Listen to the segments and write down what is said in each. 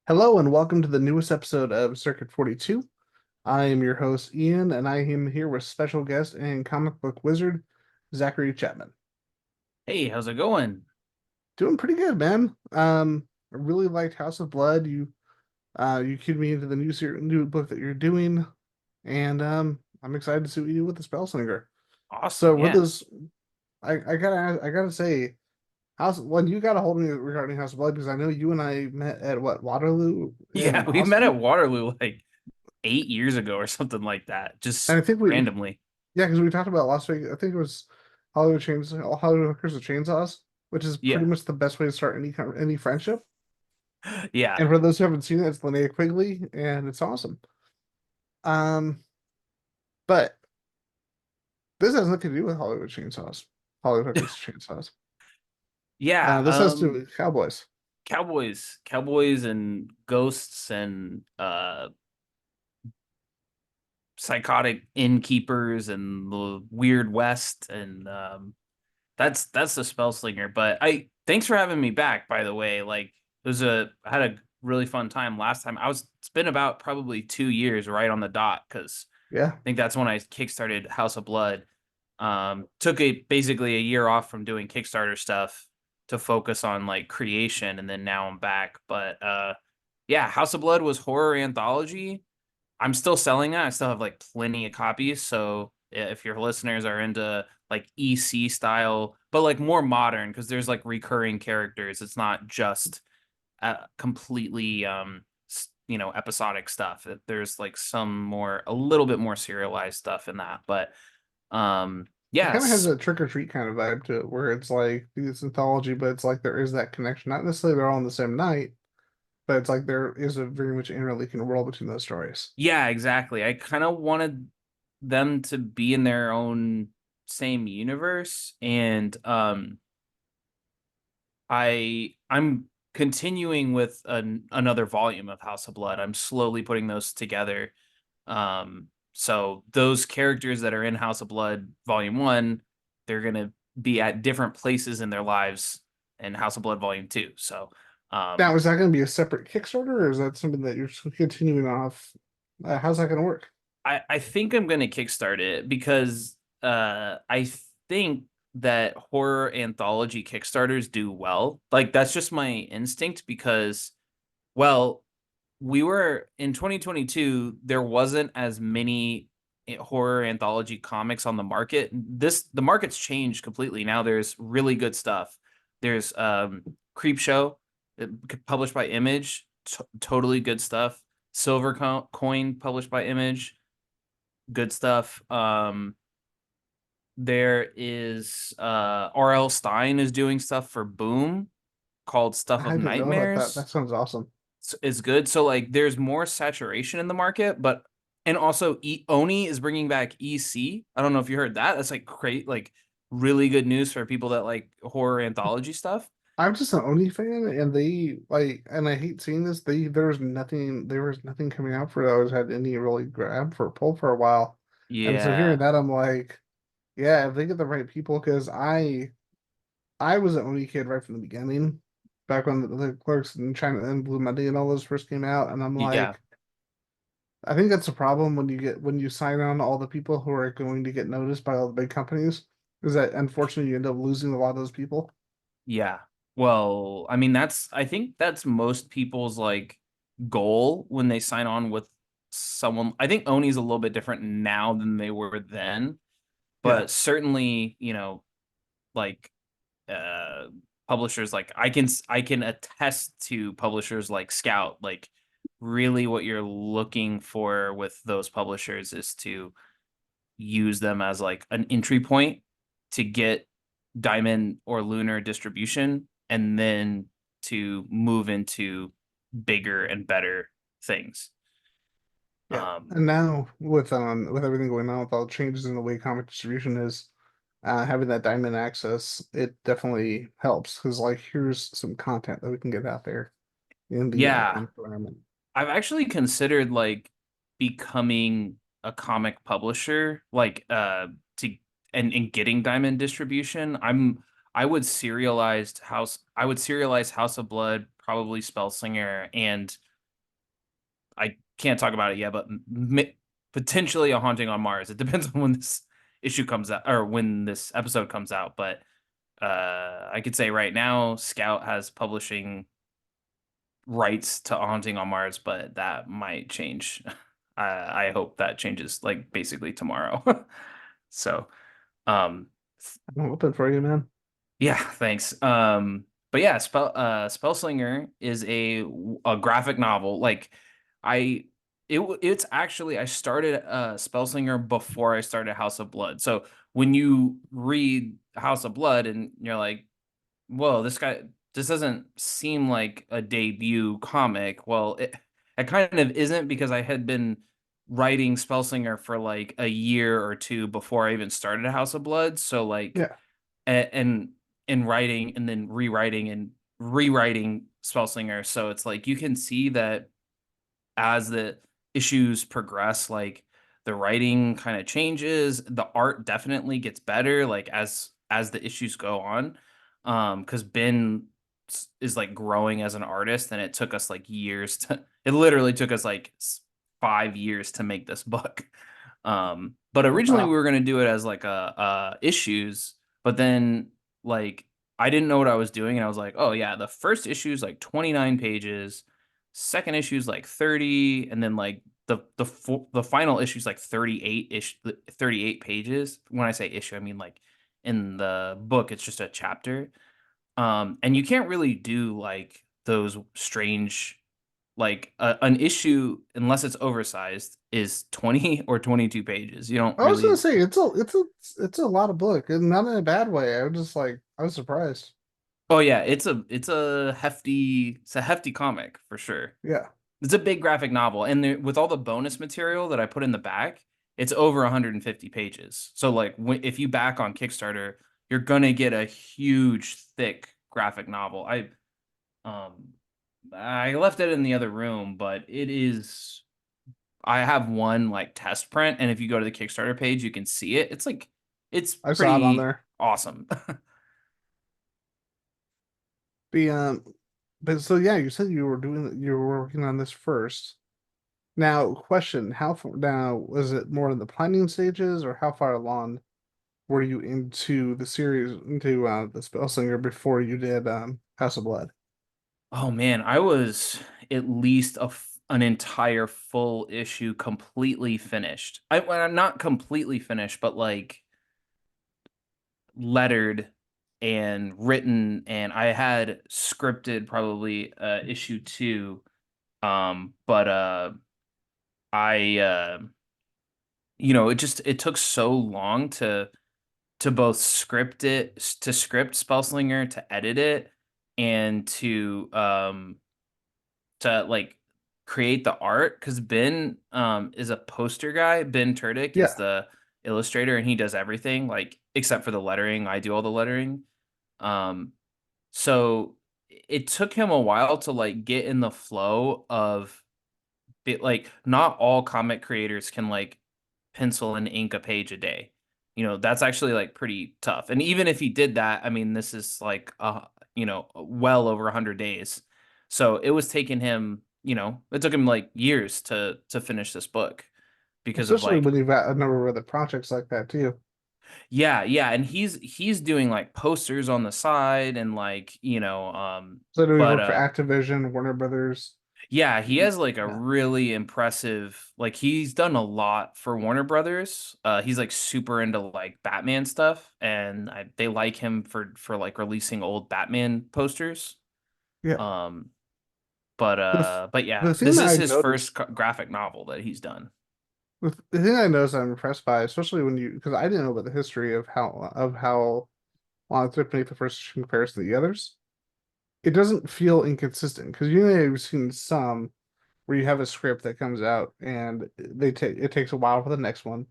Hello and welcome to the newest episode of Circuit 42. I am your host, Ian, and I am here with special guest and comic book wizard, Zachary Chapman. Hey, how's it going? Doing pretty good, man. I really liked House of Blood. You cued me into the new book that you're doing, and I'm excited to see what you do with the Spellslinger. So Awesome. with Yeah. this, I gotta say, you gotta hold me regarding House of Blood because I know you and I met at what, Waterloo in Yeah, we met Austin, at Waterloo like 8 years ago or something like that, and just I think we randomly. Yeah, because we talked about Las Vegas. I think it was Hollywood Hookers with Chainsaws, which is pretty Yeah. much the best way to start any friendship. Yeah. And for those who haven't seen it, it's Linnea Quigley, and it's awesome. Um, but this has nothing to do with Hollywood Hookers Chainsaws. Yeah. This has to do with cowboys. Cowboys and ghosts and psychotic innkeepers and the Weird West and that's the Spellslinger. But I thanks for having me back, by the way. Like I had a really fun time last time. It's been about probably 2 years right on the dot because Yeah, I think that's when I kickstarted House of Blood. Took basically a year off from doing Kickstarter stuff to focus on like creation, and then now I'm back. But yeah, House of Blood was horror anthology. I'm still selling that. I still have like plenty of copies. So if your listeners are into like EC style, but like more modern, because there's like recurring characters. It's not just completely episodic stuff. There's like a little bit more serialized stuff in that. But it kind of has yes, a trick or treat kind of vibe to it, where it's like it's anthology, but it's like there is that connection. Not necessarily they're all on the same night, but it's like there is a very much interlinking world between those stories. yeah, exactly. I kind of wanted them to be in their own same universe, and I'm continuing with another volume of House of Blood. I'm slowly putting those together. So those characters that are in House of Blood Volume 1, they're gonna be at different places in their lives in House of Blood Volume 2. So Now, um is that going to be a separate Kickstarter, or is that something that you're continuing off? How's that going to work? I think I'm gonna kickstart it because I think that horror anthology Kickstarters do well. Like that's just my instinct because well, we were in 2022, there wasn't as many horror anthology comics on the market. The market's changed completely. Now there's really good stuff. There's Creep Show, published by Image, totally good stuff. Coin, published by Image, good stuff. There is R.L. Stein is doing stuff for Boom called Stuff I of didn't know about that. Nightmares. That sounds awesome. Is good. So like there's more saturation in the market, but and also Oni is bringing back EC. I don't know if you heard that. That's like great, like really good news for people that like horror anthology stuff. I'm just an Oni fan, and they like, and I hate seeing this. There was nothing coming out for those had any really grab for pull for a while, and so hearing Yeah. that, I'm like, yeah, if they get the right people, because I was an Oni kid right from the beginning, back when the Clerks in China and Blue Monday and all those first came out, and I'm Yeah. like. I think that's a problem when you sign on all the people who are going to get noticed by all the big companies, is that unfortunately you end up losing a lot of those people. Yeah. Well, I mean I think that's most people's like goal when they sign on with someone. I think Oni's a little bit different now than they were then, Yeah. but certainly, like uh publishers like I can attest to publishers like Scout. Like really what you're looking for with those publishers is to use them as like an entry point to get diamond or lunar distribution, and then to move into bigger and better things. Yeah. um And now with everything going on with all the changes in the way comic distribution is, having that diamond access, it definitely helps because like here's some content that we can get out there in the yeah, environment. I've actually considered like becoming a comic publisher, like to and getting diamond distribution. I would serialize House of Blood, probably Spellslinger, and I can't talk about it yet, but potentially a Haunting on Mars. It depends on when this issue comes out or when this episode comes out. But I could say right now, Scout has publishing rights to Haunting on Mars, but that might change. I hope that changes like basically tomorrow. So, um, I'm open for you, man. yeah, thanks. But yeah, Spellslinger is a graphic novel. Like I it's actually I started Spellslinger before I started House of Blood. So when you read House of Blood and you're like, whoa, this doesn't seem like a debut comic. Well, it kind of isn't because I had been writing Spellslinger for like a year or two before I even started House of Blood. So like Yeah. and and writing and then rewriting Spellslinger. So it's like you can see that as the issues progress, like the writing kind of changes, the art definitely gets better, like as the issues go on. Because Ben is like growing as an artist, and it took us like years to. It literally took us like 5 years to make this book. But Oh, originally we wow. were gonna do it as like a issues, but then like I didn't know what I was doing, and I was like, oh yeah, the first issue is like 29 pages, second issue is like 30, and then like the final issue is like 38 pages. When I say issue, I mean like in the book, it's just a chapter. And you can't really do like those strange like an issue unless it's oversized is 20 or 22 pages. You don't I was gonna really. say it's a lot of book, and not in a bad way. I was just like I was surprised. Oh yeah, it's a hefty comic for sure. Yeah. It's a big graphic novel, and with all the bonus material that I put in the back, it's over 150 pages. So like if you back on Kickstarter, you're gonna get a huge thick graphic novel. Um I left it in the other room, but it is. I have one like test print, and if you go to the Kickstarter page, you can see it. It's like it's I saw it on pretty there. awesome. The but so yeah, you said you were working on this first. Now, question, how far now was it more in the planning stages or how far along were you into the series into the Spellslinger before you did House of Blood? Oh man, I was at least an entire full issue completely finished. Well, I'm not completely finished, but like lettered and written, and I had scripted probably issue two. But I it took so long to both script Spellslinger, to edit it, and to like create the art because Ben is a poster guy. Ben Turdick is Yeah, the illustrator, and he does everything like except for the lettering. I do all the lettering. Um, so it took him a while to like get in the flow of it. Like not all comic creators can like pencil and ink a page a day. That's actually like pretty tough. And even if he did that, I mean, this is like well over 100 days. So it was taking him, it took him like years to finish this book because of especially like when you've got a number of other projects like that too. yeah, yeah, and he's doing like posters on the side and like, So do we but work for Activision, Warner Brothers? yeah, he has like a Yeah, really impressive, like he's done a lot for Warner Brothers. He's like super into like Batman stuff, and they like him for like releasing old Batman posters. yeah. Um, The but yeah, the thing this that is I his first noticed, graphic novel that he's done. the thing I noticed I'm impressed by, especially when you because I didn't know about the history of how long it took to make the first issue in comparison to the others. It doesn't feel inconsistent because you know you've seen some where you have a script that comes out and it takes a while for the next one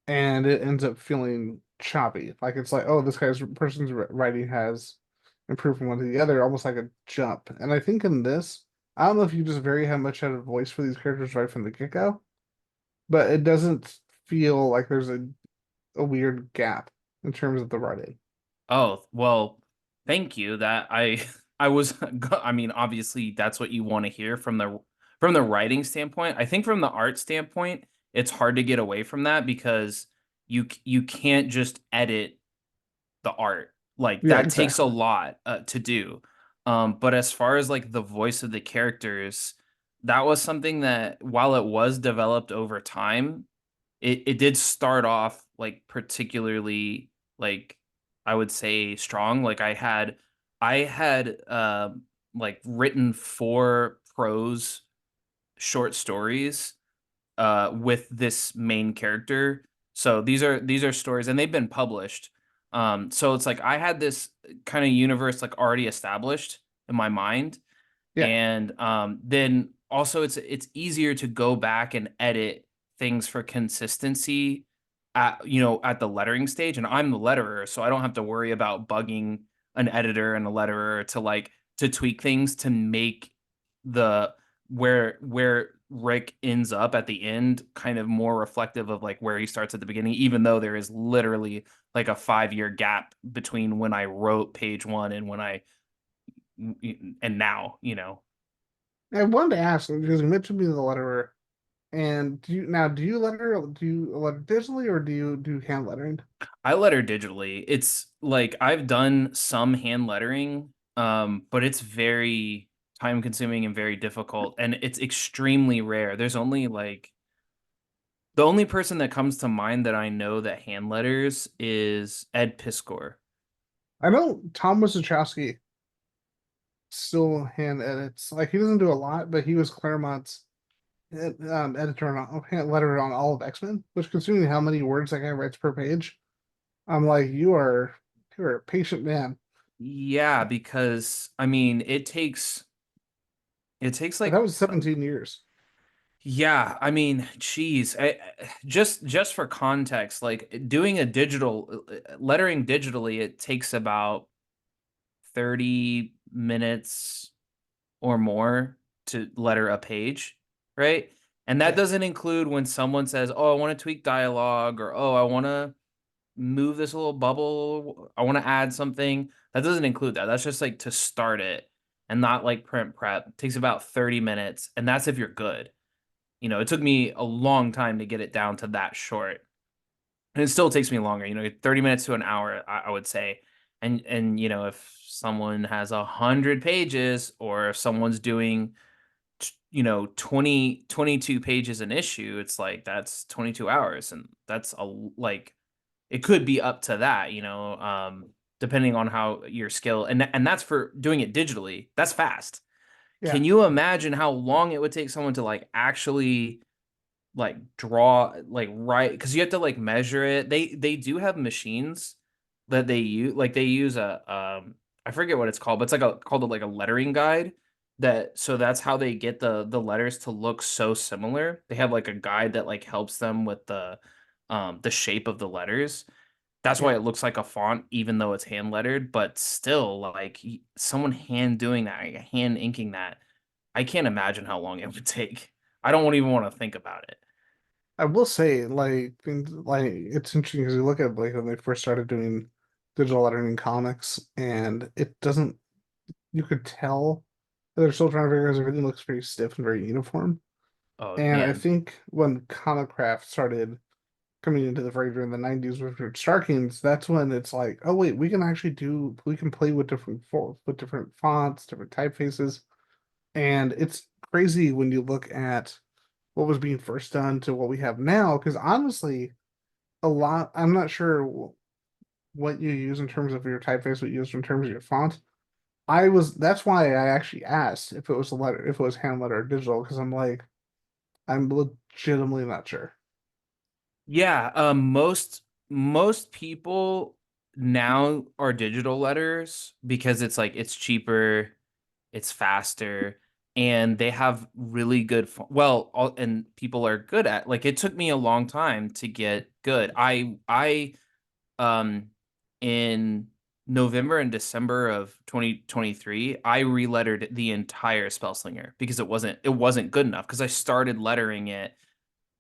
and it ends up feeling choppy. Like it's like, oh, this person's writing has improved from one to the other, almost like a jump. And I think in this, I don't know if you just very how much had a voice for these characters right from the get-go, but it doesn't feel like there's a weird gap in terms of the writing. Oh, well, thank you. That I I was I mean, obviously that's what you want to hear from from the writing standpoint. I think from the art standpoint, it's hard to get away from that because you can't just edit the art. Like Yeah, that takes a exactly. lot to do. But as far as like the voice of the characters, that was something that while it was developed over time, it did start off like particularly like I would say strong. Like I had like written four prose short stories with this main character. So these are stories and they've been published. So it's like I had this kind of universe like already established in my mind, Yeah. and then also it's easier to go back and edit things for consistency at at the lettering stage, and I'm the letterer, so I don't have to worry about bugging an editor and a letterer to like to tweak things to make the where Rick ends up at the end kind of more reflective of like where he starts at the beginning, even though there is literally like a 5 year gap between when I wrote page one and when I and now. I wanted to ask because you mentioned being the letterer, and do you letter digitally or do you do hand lettering? I letter digitally. It's like I've done some hand lettering, but it's very time consuming and very difficult, and it's extremely rare. There's only like the only person that comes to mind that I know that hand letters is Ed Piskor. I know Tom Wachowski still hand edits. Like he doesn't do a lot, but he was Claremont's editor on hand letter on all of X-Men, which considering how many words that guy writes per page, I'm like, you're a patient man. Yeah, because I mean, it takes But that like was 17 years. yeah, I mean, geez, just for context, like doing a digital lettering digitally, it takes about 30 minutes or more to letter a page, right? And that Yeah. doesn't include when someone says, "Oh, I want to tweak dialogue," or "Oh, I want to move this little bubble. I want to add something." That doesn't include that. That's just like to start it and not like print prep. It takes about 30 minutes, and that's if you're good. It took me a long time to get it down to that short. And it still takes me longer, 30 minutes to an hour, I would say. And if someone has 100 pages, or if someone's doing 22 pages an issue, it's like that's 22 hours, and that's like it could be up to that, depending on how your skill, and that's for doing it digitally. That's fast. Yeah. Can you imagine how long it would take someone to like actually like draw like right, because you have to like measure it. They do have machines that they use, like they use a I forget what it's called, but it's like a called like a lettering guide, that so that's how they get the letters to look so similar. They have like a guide that like helps them with the shape of the letters. That's why Yeah. it looks like a font even though it's hand lettered, but still like someone hand doing that, like, hand inking that, I can't imagine how long it would take. I don't even want to think about it. I will say, like, things like it's interesting because you look at like when they first started doing digital lettering in comics, and it doesn't. You could tell that they're still trying to figure out everything looks very stiff and very uniform. Oh And I man. think when comic craft started coming into the fray during the 90s with Richard Starkings, that's when it's like, oh wait, we can play with with different fonts, different typefaces, and it's crazy when you look at what was being first done to what we have now. Because honestly, I'm not sure what you use in terms of your typeface, what you use in terms of your font. That's why I actually asked if it was if it was hand letter or digital, because I'm legitimately not sure. Yeah, most people now are digital letters because it's like it's cheaper, it's faster, and they have really good and people are good at, like, it took me a long time to get good. I in November and December of 2023, I relettered the entire Spellslinger because it wasn't good enough, because I started lettering it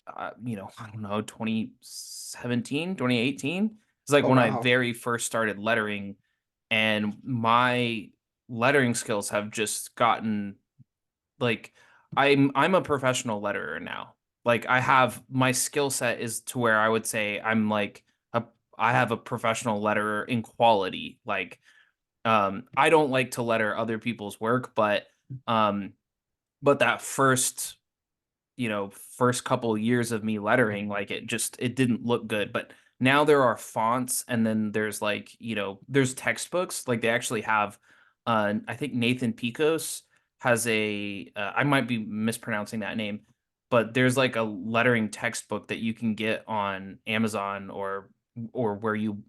I don't know, 2017, 2018. It's like Oh when I wow. very first started lettering, and my lettering skills have just gotten like I'm a professional letterer now. Like I have my skill set is to where I would say I'm like a I have a professional letterer in quality. Like I don't like to letter other people's work, um but that first first couple years of me lettering, like it didn't look good. But now there are fonts, and then there's like, there's textbooks. Like they actually have, I think Nathan Picos has I might be mispronouncing that name, but there's like a lettering textbook that you can get on Amazon or where you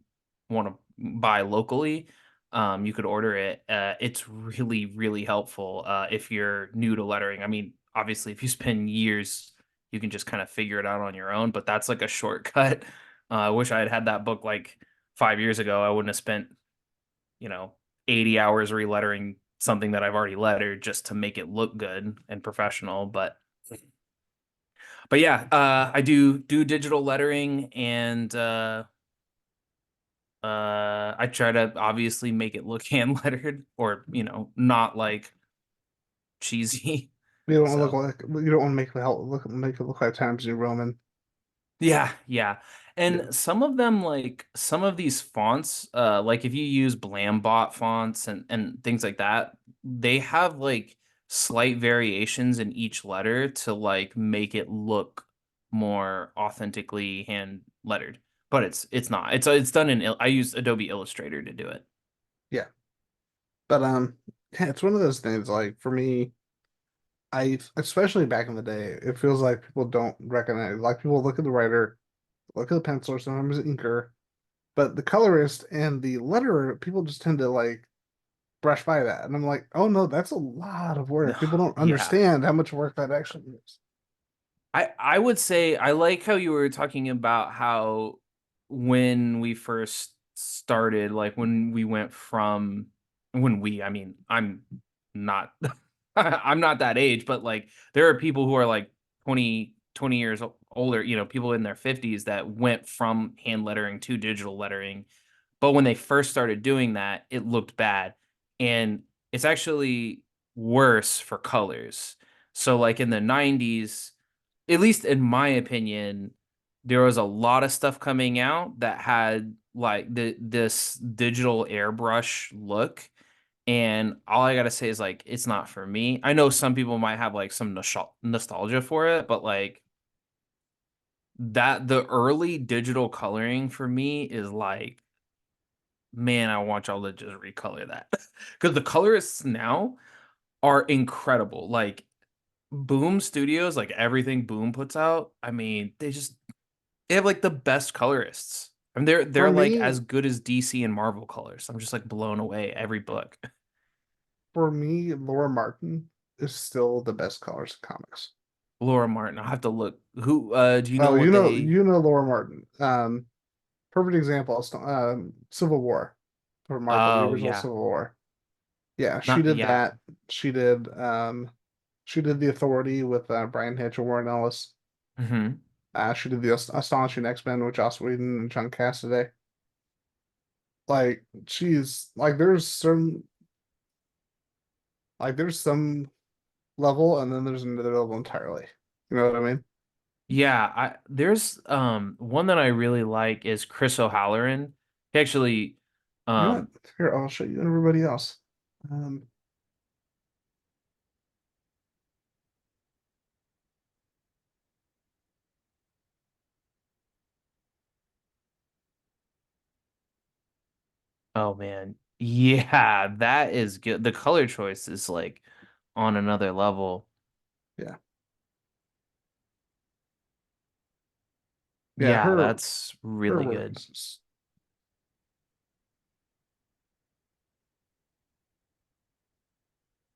want to buy locally. You could order it. It's really, really helpful if you're new to lettering. I mean, obviously, if you spend years, you can just kind of figure it out on your own, but that's like a shortcut. I wish I had had that book like 5 years ago. I wouldn't have spent, you know, 80 hours relettering something that I've already lettered just to make it look good and professional. But yeah, I do digital lettering, and I try to obviously make it look hand lettered, or not like cheesy. You don't want to look So like you don't want to make it look like Times New Roman. yeah, yeah. Yeah, And some of these fonts, like if you use Blambot fonts and things like that, they have like slight variations in each letter to like make it look more authentically hand lettered. But it's not. It's done in I use Adobe Illustrator to do it. yeah. But yeah, it's one of those things. Like for me, I especially back in the day, it feels like people don't recognize. Like people look at the writer, look at the penciler, sometimes the inker, but the colorist and the letterer, people just tend to like brush by that. And I'm like, oh no, that's a lot of work. No, People don't yeah. understand how much work that actually is. I would say I like how you were talking about how when we first started, like when we went from I mean, I'm not I'm not that age, but like there are people who are like 20 years older, people in their 50s that went from hand lettering to digital lettering. But when they first started doing that, it looked bad. And it's actually worse for colors. So like in the 90s, at least in my opinion, there was a lot of stuff coming out that had like this digital airbrush look. And all I gotta say is like it's not for me. I know some people might have like some nostalgia for it, but like the early digital coloring for me is like, man, I want y'all to just recolor that. Because the colorists now are incredible. Like Boom Studios, like everything Boom puts out, I mean, they have like the best colorists. I mean, For they're like me, as good as DC and Marvel colors. I'm just like blown away every book. for me, Laura Martin is still the best colors in comics. Laura Martin, I'll have to look. Who do you know Oh, what they you know Laura Martin. Perfect example, Civil War for Marvel, the Oh original yeah. Civil War. Yeah, she Not did yeah. that. She did she did The Authority with Brian Hitch and Warren Ellis. Hmm. She did the Astonishing X-Men with Joss Whedon and John Cassaday. Like she's there's some level and then there's another level entirely. You know what I mean? Yeah, there's one that I really like is Chris O'Halloran. He actually You know what? um Here, I'll show you and everybody else. Um, oh man. Yeah, that is good. The color choice is like on another level. yeah, yeah, Yeah, that's her really work good. is just,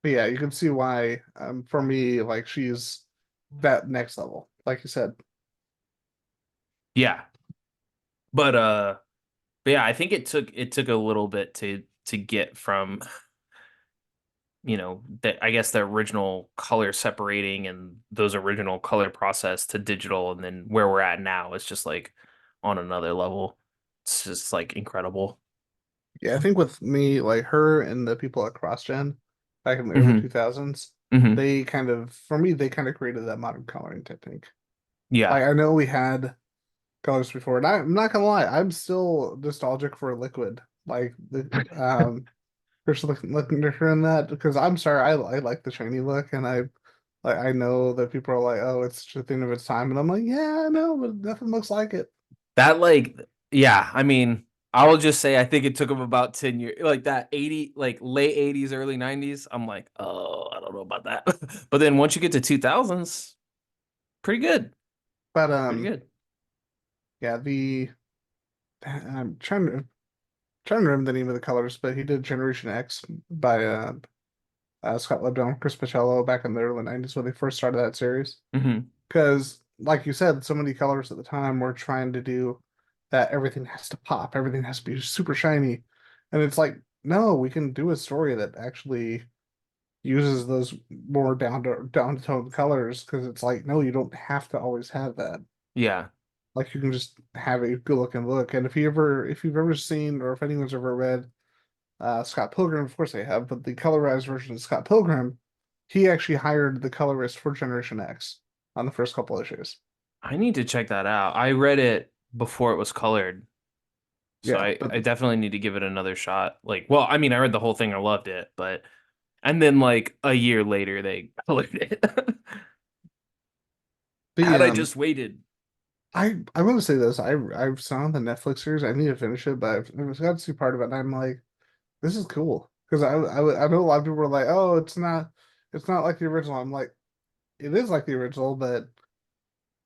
but yeah, you can see why for me, like she's that next level, like you said. Yeah. But but yeah, I think it took a little bit to get from, that I guess the original color separating and those original color process to digital, and then where we're at now is just like on another level. It's just like incredible. Yeah, I think with me, like her and the people at CrossGen back in the early Hmm. 2000s, Hmm. They kind of, for me, they kind of created that modern coloring technique. Yeah. Like I know we had colors before, and I'm not gonna lie, I'm still nostalgic for liquid. Like the First looking different in that because I'm sorry, I like the shiny look, and I know that people are like, oh, it's just a thing of its time, and I'm like, yeah, I know, but nothing looks like it. That like yeah, I mean, I will just say I think it took him about 10 years. Like that 80 like late 80s, early 90s. I'm like, "Oh, I don't know about that." But then once you get to 2000s, pretty good. But Pretty good. yeah, the I'm trying to remember the name of the colors, but he did Generation X by Scott Lobdell, Chris Pichello back in the early '90s when they first started that series. Hmm. Because, like you said, so many colors at the time were trying to do that everything has to pop, everything has to be super shiny. And it's like, no, we can do a story that actually uses those more down to tone colors because it's like, no, you don't have to always have that. Yeah. Like you can just have a good looking look. And if you've ever seen or if anyone's ever read Scott Pilgrim, of course they have, but the colorized version of Scott Pilgrim, he actually hired the colorist for Generation X on the first couple issues. I need to check that out. I read it before it was colored. So Yeah, I, but I definitely need to give it another shot. Like, well, I mean, I read the whole thing, I loved it, but and then like a year later they colored it. the Had I just waited. I want to say this. I've saw the Netflix series. I need to finish it, but I've got to see part of it, and I'm like, this is cool because I know a lot of people are like, oh, it's not like the original. I'm like, it is like the original, but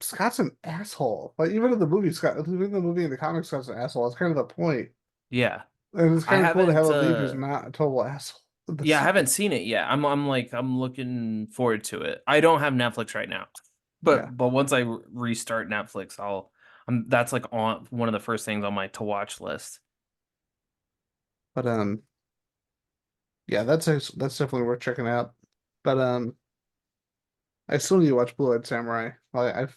Scott's an asshole. Like even in the movie, even in the movie and the comics, Scott's an asshole. It's kind of the point, Yeah. and it's I kind of cool to have haven't a lead who's not a total asshole in the yeah, I haven't series. seen it yet. I'm like I'm looking forward to it. I don't have Netflix right now. Yeah, But once I restart Netflix, that's like on one of the first things on my to watch list. but yeah, that's definitely worth checking out. But I still need to watch Blue Eyed Samurai. Like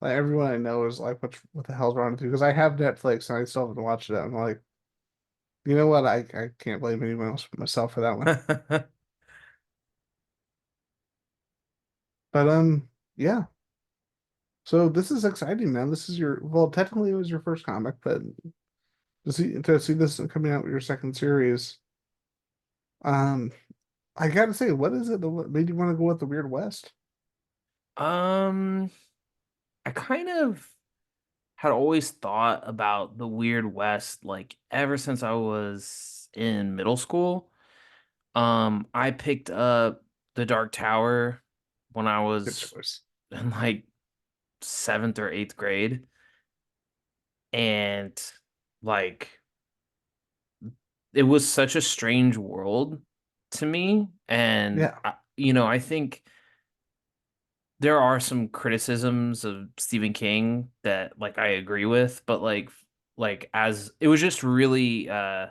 everyone I know is like, what the hell's wrong with you? Because I have Netflix and I still haven't watched it. I'm like, you know what? I can't blame anyone else but myself for that one. But yeah. So this is exciting, man. This is your well, technically it was your first comic, but to see this coming out with your second series, um, I gotta say, what is it that made you want to go with the Weird West? Um, I kind of had always thought about the Weird West like ever since I was in middle school. I picked up The Dark Tower when I Good was choice. in like seventh or eighth grade, and like it was such a strange world to me. And Yeah. I think there are some criticisms of Stephen King that like I agree with, but like as it was just really uh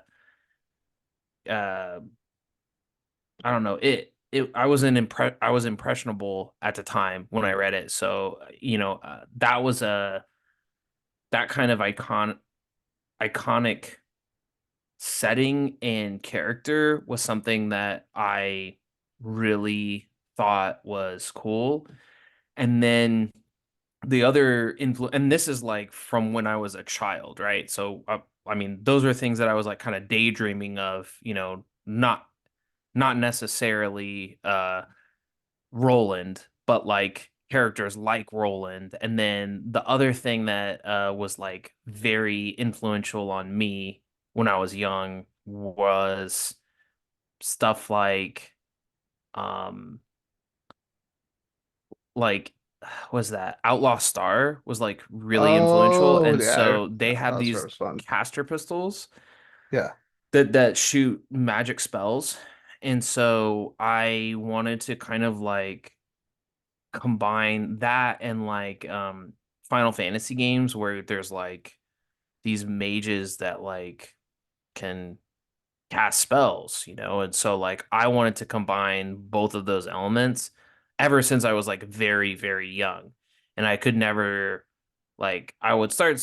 I don't know, I was impressionable at the time when I read it. So, that was a that kind of iconic setting and character was something that I really thought was cool. And then the other influence, and this is like from when I was a child, right? So, I mean, those are things that I was like kind of daydreaming of, not necessarily Roland, but like characters like Roland. And then the other thing that was like very influential on me when I was young was stuff um like was that Outlaw Star was like really influential, Oh and yeah, so they that had was these first fun. caster pistols Yeah. that shoot magic spells. And so I wanted to kind of like combine that and like Final Fantasy games where there's like these mages that like can cast spells, and so like I wanted to combine both of those elements ever since I was like very, very young. And I could never like I would start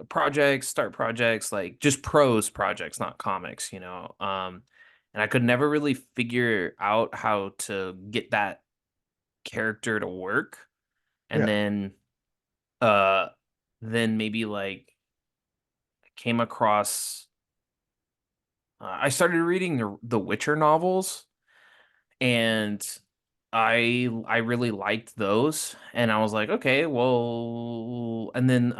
projects like just prose projects, not comics. And I could never really figure out how to get that character to work, and Yeah. uh then maybe like came across I started reading the Witcher novels, and I really liked those, and I was like, okay, well, and then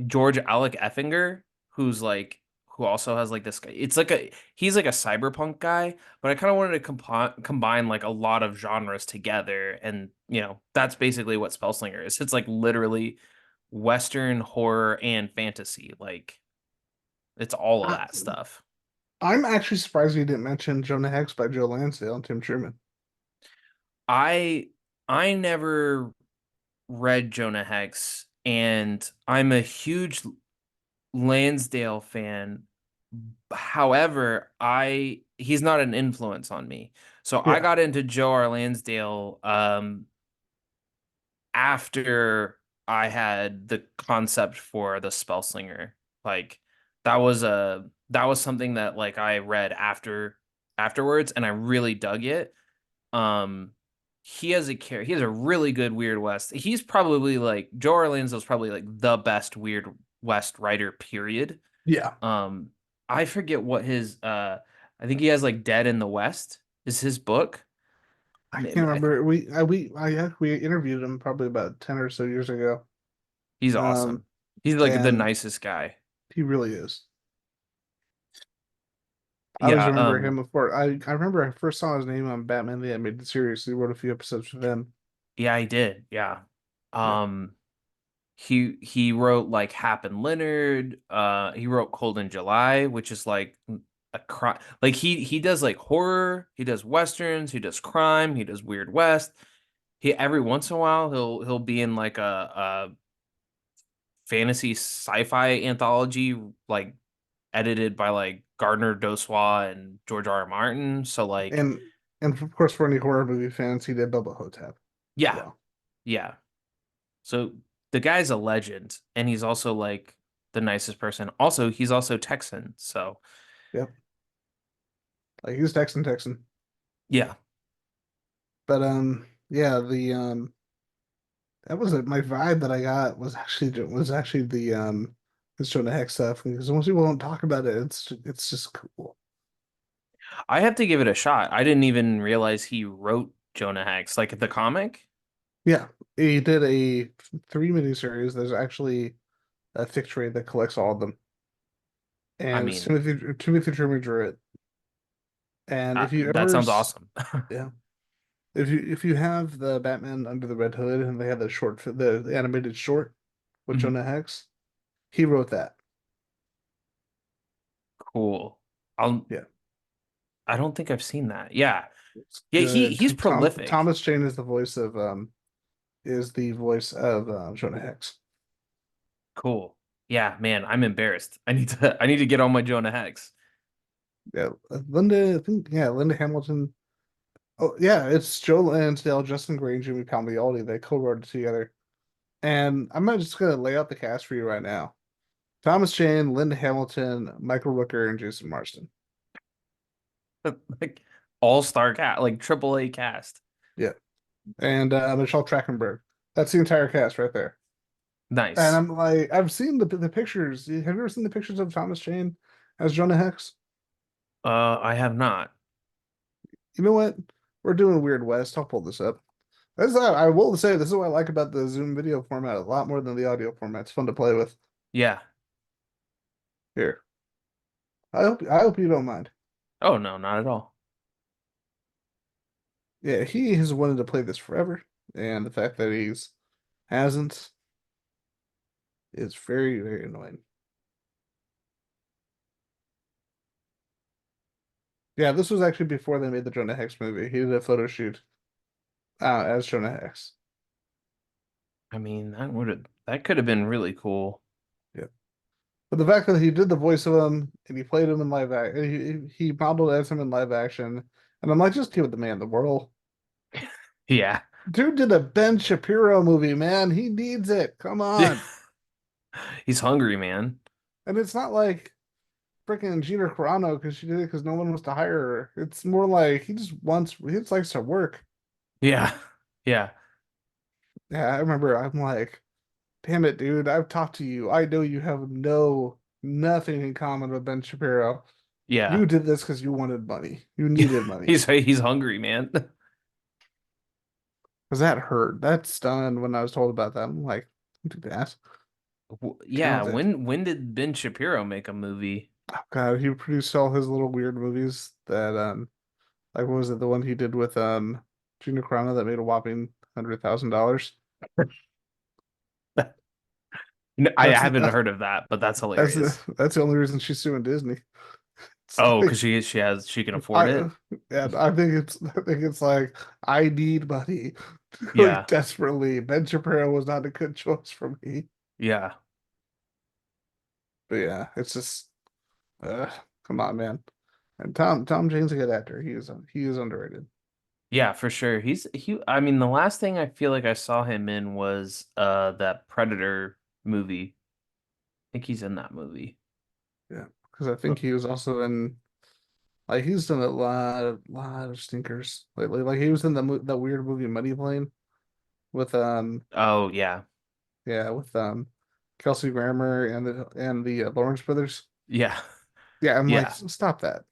George Alec Effinger, who's like who also has like this guy. It's like a he's like a cyberpunk guy, but I kind of wanted to combine like a lot of genres together, and that's basically what Spellslinger is. It's like literally Western horror and fantasy. Like it's all of I, that stuff. I'm actually surprised you didn't mention Jonah Hex by Joe Lansdale and Tim Truman. I I never read Jonah Hex, and I'm a huge Lansdale fan. However, I he's not an influence on me. So I Yeah. got into Joe R. Lansdale after I had the concept for the Spellslinger. Like that was something that like I read afterwards, and I really dug it. Um he has a really good Weird West. He's probably like Joe R. Lansdale's probably like the best Weird West writer, period. Yeah. Um, I forget what his I think he has like Dead in the West is his book. I can't remember. We interviewed him probably about 10 or so years ago. He's Um, awesome. He's like the and nicest guy. he really is. I always Yeah, remember him before. I remember I first saw his name on Batman the Animated Series. He wrote a few episodes with him. yeah, I did. Yeah. Yeah. Um he wrote like Hap and Leonard. He wrote Cold in July, which is like a crime. Like he does like horror, he does westerns, he does crime, he does Weird West. He every once in a while he'll be in like a fantasy sci-fi anthology, like edited by like Gardner Dosswa and George R. R. Martin. So like, And and of course for any horror movie fans, he did Bubba Hotep as yeah, well. yeah. So the guy's a legend, and he's also like the nicest person. Also, he's also Texan. So Yep. Like he's Texan. yeah, But yeah, the that was it. My vibe that I got was actually the this Jonah Hex stuff because most people don't talk about it. It's just cool. I have to give it a shot. I didn't even realize he wrote Jonah Hex, like the comic. Yeah, he did a three miniseries. There's actually a thick trade that collects all of them, I and it's mean, Timothy Truman drew it. And if you that ever, sounds awesome. yeah, if you have the Batman Under the Red Hood and they have the animated short with Mhm. Jonah Hex, he wrote that. Cool. I'll. Yeah, I don't think I've seen that. Yeah, it's yeah. good. He's prolific. Thomas Jane is the voice of Jonah Hex. Cool. Yeah, man, I'm embarrassed. I need to get on my Jonah Hex. Yeah, Linda, I think, yeah, Linda Hamilton. Oh, yeah, it's Joe Lansdale, Justin Gray, and Jimmy Palmiotti. They co-wrote it together. And I'm not just gonna lay out the cast for you right now. Thomas Jane, Linda Hamilton, Michael Rooker, and Jason Marsden. Like all-star cast, like triple A cast. Yeah, and Michelle Trachtenberg. That's the entire cast right there. And Nice. I'm like, I've seen the pictures. Have you ever seen the pictures of Thomas Jane as Jonah Hex? I have not. You know what? We're doing Weird West. I'll pull this up. I will say this is what I like about the Zoom video format a lot more than the audio format. It's fun to play with. Yeah. Here, I hope you don't mind. Oh no, not at all. Yeah, he has wanted to play this forever, and the fact that he's hasn't is very annoying. Yeah, this was actually before they made the Jonah Hex movie. He did a photo shoot as Jonah Hex. I mean, that could have been really cool. Yeah, but the fact that he did the voice of him and he played him in live act, he modeled as him in live action, and I'm like, just give it the man the world. Yeah. Dude did a Ben Shapiro movie, man. He needs it. Come on. He's hungry, man. And it's not like freaking Gina Carano because she did it because no one wants to hire her. It's more like he just likes to work. Yeah. Yeah. Yeah, I remember I'm like, damn it, dude, I've talked to you. I know you have nothing in common with Ben Shapiro. Yeah. You did this because you wanted money. You needed money. He's hungry, man. Because that hurt. That stunned when I was told about that. I'm like, don't do that. Yeah, Talented. when did Ben Shapiro make a movie? Oh God, he produced all his little weird movies that like what was it, the one he did with Gina Carano that made a whopping $100,000? No, I That's haven't heard of that, but that's that's hilarious. that's the only reason she's suing Disney. It's Oh, because like she can afford I it. and I think it's like I need money like Yeah, desperately. Ben Shapiro was not a good choice for me. yeah, But yeah, it's just come on, man. And Tom Jane's a good actor. He is underrated. yeah, for sure. I mean, the last thing I feel like I saw him in was that Predator movie. I think he's in that movie. Yeah, because I Uh, think he was also in like he's done a lot of stinkers lately. Like he was in the weird movie Money Plane with Oh yeah, yeah with Kelsey Grammer and the Lawrence brothers. yeah, Yeah, I'm like yeah. stop that,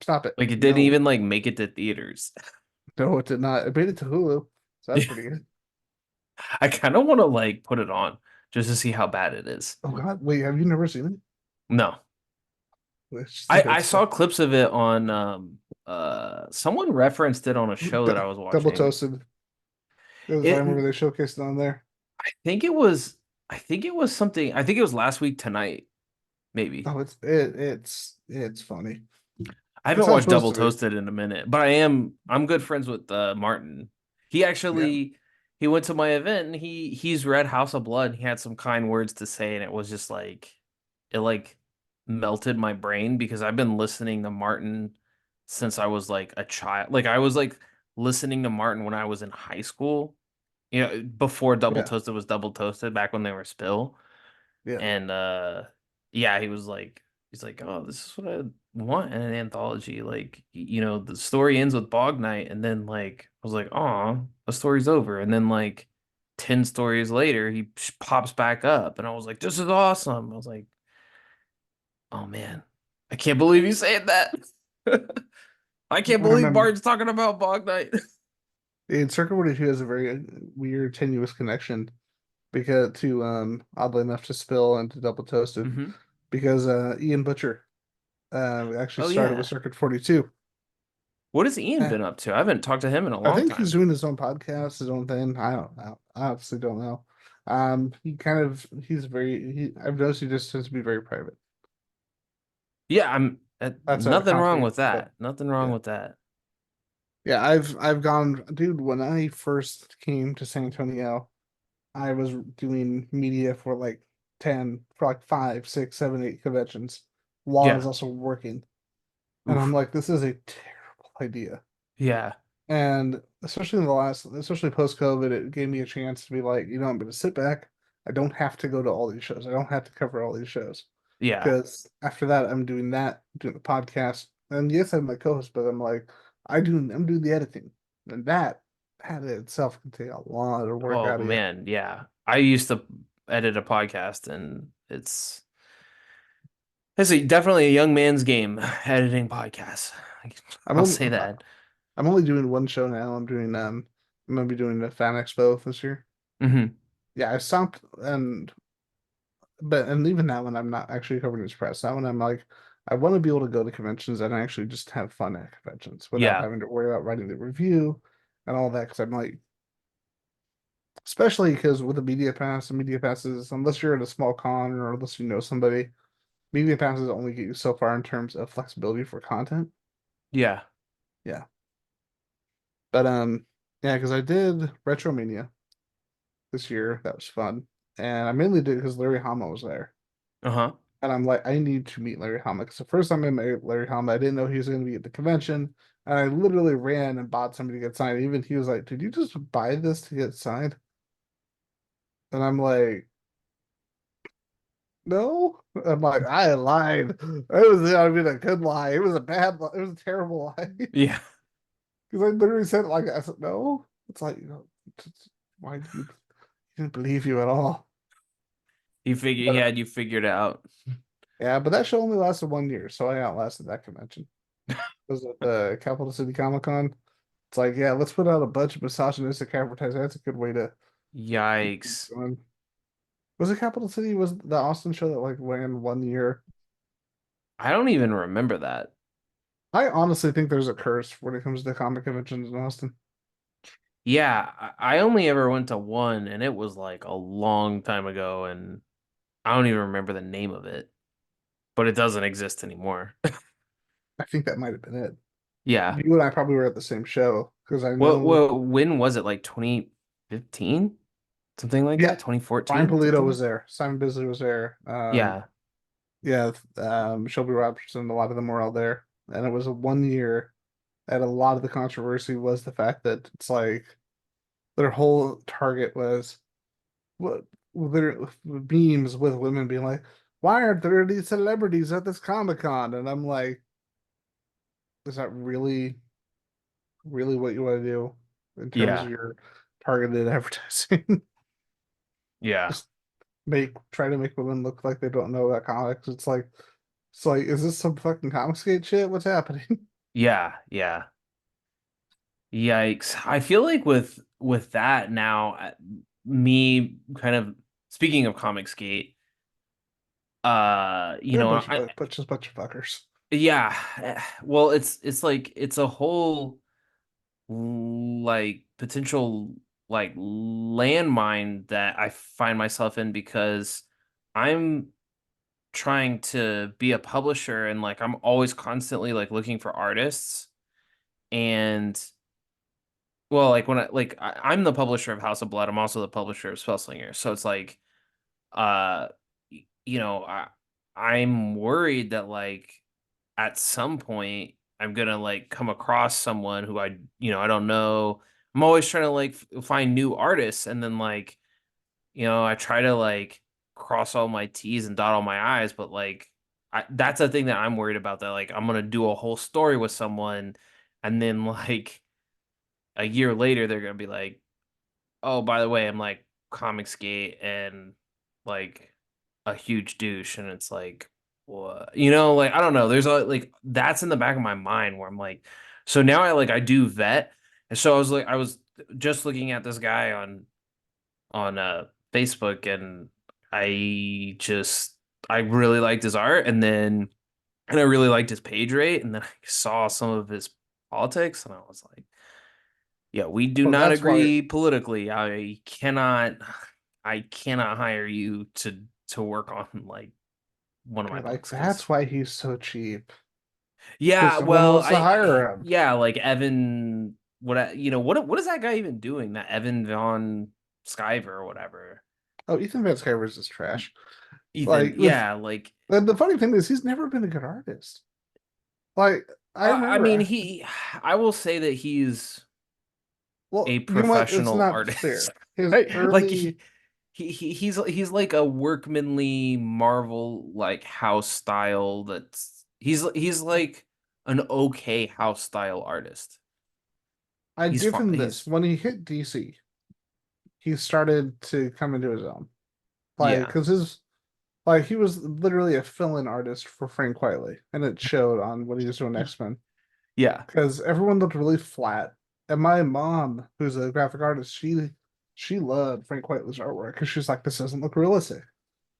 stop it. Like it didn't No, even like make it to theaters. no, it did not. It made it to Hulu, so that's Yeah, pretty good. I kind of want to like put it on just to see how bad it is. Oh God, wait, have you never seen it? No, It's just a good I stuff. saw clips of it on someone referenced it on a show that I was Double watching. Toasted. Because I It remember they showcased it on there. I think it was something. I think it was last week tonight, maybe. Oh, it's funny. I It's haven't how it's watched supposed Double to be. Toasted in a minute, but I'm good friends with Martin. He Yeah, actually he went to my event and he's read House of Blood. He had some kind words to say and it was just like it like melted my brain because I've been listening to Martin since I was like a child. Like I was like listening to Martin when I was in high school. You know, before Double yeah, Toasted was Double Toasted back when they were Spill. yeah. And yeah, he's like, "Oh, this is what I want in an anthology." Like, you know, the story ends with Bog Night and then like I was like, "Oh, the story's over." And then like 10 stories later, he pops back up and I was like, "This is awesome." I was like, "Oh man. I can't believe you saying that." I can't I believe remember Bart's talking about Bog Night. in Circle 42 has a very weird, tenuous connection because to oddly enough to Spill and to Double Toasted hmm because Ian Butcher actually Oh started with yeah. Circuit 42. What has Ian Eh, been up to? I haven't talked to him in a I long think he's time. doing his own podcast, his own thing. I don't know. I honestly don't know. I've noticed he just tends to be very private. Yeah, I'm Outside of nothing wrong content, with but that. Nothing wrong yeah. with that. Yeah, I've gone, dude, when I first came to San Antonio, I was doing media for like 5, 6, 7, 8 conventions while I was Yeah. also working. And I'm Oof. like, this is a terrible idea. Yeah. And especially post COVID, it gave me a chance to be like, I'm going to sit back. I don't have to go to all these shows. I don't have to cover all these shows. Yeah. Because after that, I'm doing doing the podcast. And yes, I'm my co-host, but I'm doing the editing. And that in itself can take a lot of work Oh out of you. man, yeah. I used to edit a podcast and it's definitely a young man's game editing podcasts. I'm I'll only say that. I'm only doing one show now. I'm gonna be doing the Fan Expo this year. hmm Yeah, I stopped and even that one I'm not actually covering as press. That one I'm like I want to be able to go to conventions and actually just have fun at conventions without Yeah. having to worry about writing the review and all that. Because I'm like, especially because with the media passes, unless you're at a small con or unless you know somebody, media passes only get you so far in terms of flexibility for content. Yeah. Yeah, but yeah, because I did Retromania this year. That was fun, and I mainly did because Larry Hama was there. Uh-huh. And I'm like, I need to meet Larry Hama because the first time I met Larry Hama, I didn't know he was going to be at the convention. And I literally ran and bought somebody to get signed. Even he was like, "Did you just buy this to get signed?" And I'm like, "No." I'm like, "I lied. It was, I mean, a good lie. It was a terrible lie." Yeah. Because I literally said it like I said, no. It's like, why do you he didn't believe you at all? He But had you figured out. yeah, but that show only lasted 1 year, so I outlasted that convention. It was at the Capital City Comic Con. It's like, yeah, let's put out a bunch of misogynistic advertising. That's a good way to keep things Yikes. going. Was it Capital City? Was the Austin show that like ran 1 year? I don't even remember that. I honestly think there's a curse when it comes to comic conventions in Austin. Yeah, I only ever went to one and it was like a long time ago and I don't even remember the name of it, but it doesn't exist anymore. I think that might have been it. Yeah. You and I probably were at the same show because I Well, know, well, when was it? Like 2015? Something like yeah, that? Brian 2014? Polito Something like was there, Simon Bisley was there, Yeah. yeah, Shelby Robertson, a lot of them were all there, and it was a 1 year. And a lot of the controversy was the fact that it's like their whole target was what their memes with women being like, why aren't there any celebrities at this Comic Con? And I'm like, is that really what you want to do in terms of Yeah. your targeted advertising? Yeah. Just try to make women look like they don't know about comics. It's like, is this some fucking Comicsgate shit? What's happening? Yeah. Yeah. Yikes. I feel like with that now, me kind of speaking of Comicsgate, They're a I bunch of fuckers. yeah, well, it's like it's a whole like potential like landmine that I find myself in because I'm trying to be a publisher and like I'm always constantly like looking for artists and well like I'm the publisher of House of Blood, I'm also the publisher of Spellslinger, so it's like uh you know I'm worried that like at some point I'm gonna like come across someone who I don't know. I'm always trying to like find new artists and then like I try to like cross all my T's and dot all my I's, but like that's the thing that I'm worried about, that like I'm gonna do a whole story with someone and then like a year later they're gonna be like, oh, by the way, I'm like Comicsgate and like a huge douche, and it's like, what? Like I don't know. There's like that's in the back of my mind where I'm like, so now I do vet, and so I was just looking at this guy on Facebook, and I really liked his art, and I really liked his page rate, and then I saw some of his politics, and I was like, yeah, we do Well, not that's why agree politically. I cannot hire you to work on like one of my they're like, books because that's why he's so cheap. yeah, Because no one well, wants to hire him. yeah, like Evan, what is that guy even doing? That Evan Von Sciver or whatever. Oh, Ethan Van Sciver's is trash. Ethan, Like with yeah, like the funny thing is he's never been a good artist. Like I I remember mean I will say that he's a well, you know what? It's professional not artist. fair. His Right? Like early he's like a workmanly Marvel like house style, he's like an okay house style artist. I He's give fine. him this. He's When he hit DC, he started to come into his own. Like Yeah. because his like he was literally a fill-in artist for Frank Quitely, and it showed on what he was doing X-Men. Yeah. Because everyone looked really flat. And my mom, who's a graphic artist, she loved Frank Quitely's artwork because she's like, this doesn't look realistic,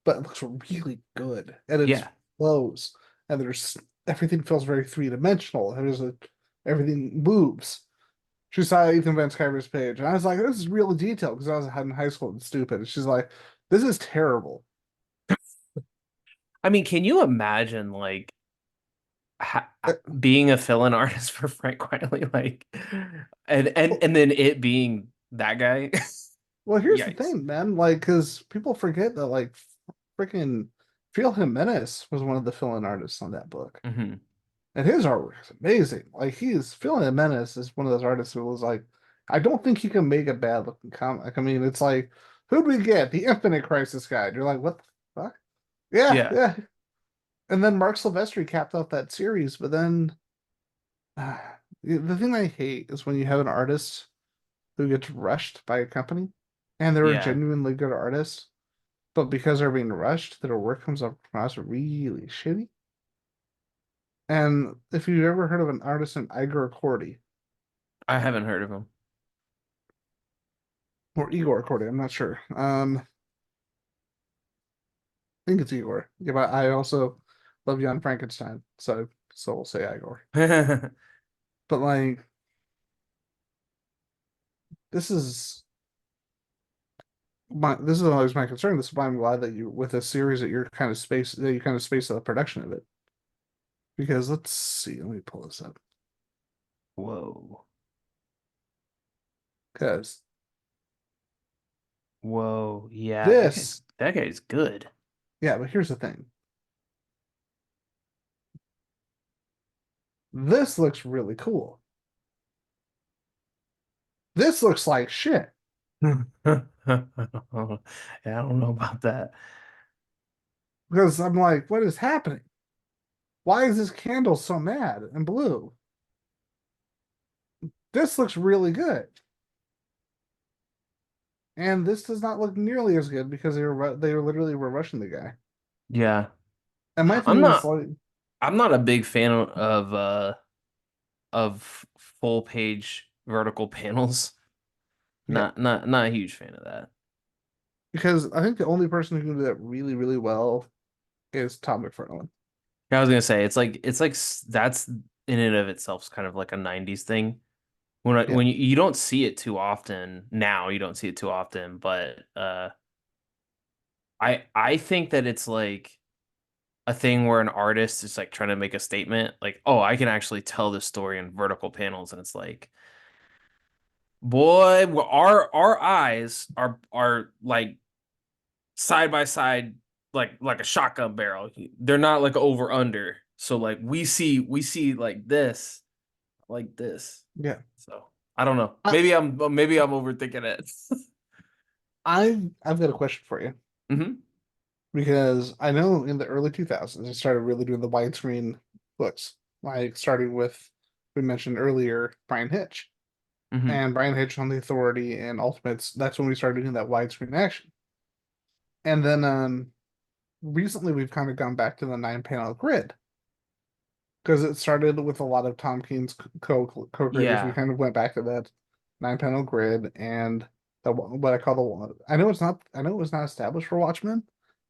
but it looks really good, and it's Yeah. flows, and there's everything feels very three-dimensional. Everything moves. She saw Ethan Van Sciver's page, and I was like, this is really detailed because I was in high school and stupid. And she's like, this is terrible. I mean, can you imagine like Uh, being a fill-in artist for Frank Quitely, like, and and Well, and then it being that guy? well, here's the Yikes. thing, man. Like, because people forget that, like, freaking Phil Jimenez was one of the fill-in artists on that book. Hmm. And his artwork is amazing. Like he's Phil Jimenez is one of those artists who was like, I don't think he can make a bad looking comic. I mean, it's like, who'd we get? The Infinite Crisis guy. And you're like, what the fuck? Yeah, Yeah. yeah. And then Mark Silvestri capped off that series, but then The thing I hate is when you have an artist who gets rushed by a company and they're a Yeah, genuinely good artist, but because they're being rushed, their work comes up across really shitty. And if you've ever heard of an artist named Igor Cordy I haven't heard of him. or Igor Cordy, I'm not sure. I think it's Igor. Yeah, but I also love Young Frankenstein, so we'll say Igor. But like this is this is always my concern. This is why I'm glad that you with a series that you kind of space the production of it. Because let's see, let me pull this up. Whoa. Because Whoa. Yeah, this, that guy's good. yeah, but here's the thing. This looks really cool. This looks like shit. Yeah, I don't know about that. Because I'm like, what is happening? Why is this candle so mad and blue? This looks really good. And this does not look nearly as good because they were literally were rushing the guy. Yeah. And my I'm thing is not like, I'm not a big fan of full page vertical panels. yeah, Not a huge fan of that. because I think the only person who can do that really, really well is Tom McFarlane. Yeah, I was gonna say that's in and of itself kind of like a 90s thing. Yeah, When you don't see it too often now, you don't see it too often, but I think that it's like a thing where an artist is like trying to make a statement, like, oh, I can actually tell this story in vertical panels, and it's like, boy, well, our eyes are like side by side, like a shotgun barrel. They're not like over under. So like we see like this. yeah. So I don't know. I, Maybe I'm overthinking it. I've got a question for you hmm because I know in the early 2000s they started really doing the widescreen books, like starting with we mentioned earlier Brian Hitch. hmm And Brian Hitch on the Authority and Ultimates. That's when we started doing that widescreen action. And then recently we've kind of gone back to the 9 panel grid because it started with a lot of Tom King's co-creators. We Yeah, kind of went back to that 9 panel grid and what I call the one. I know it was not established for Watchmen,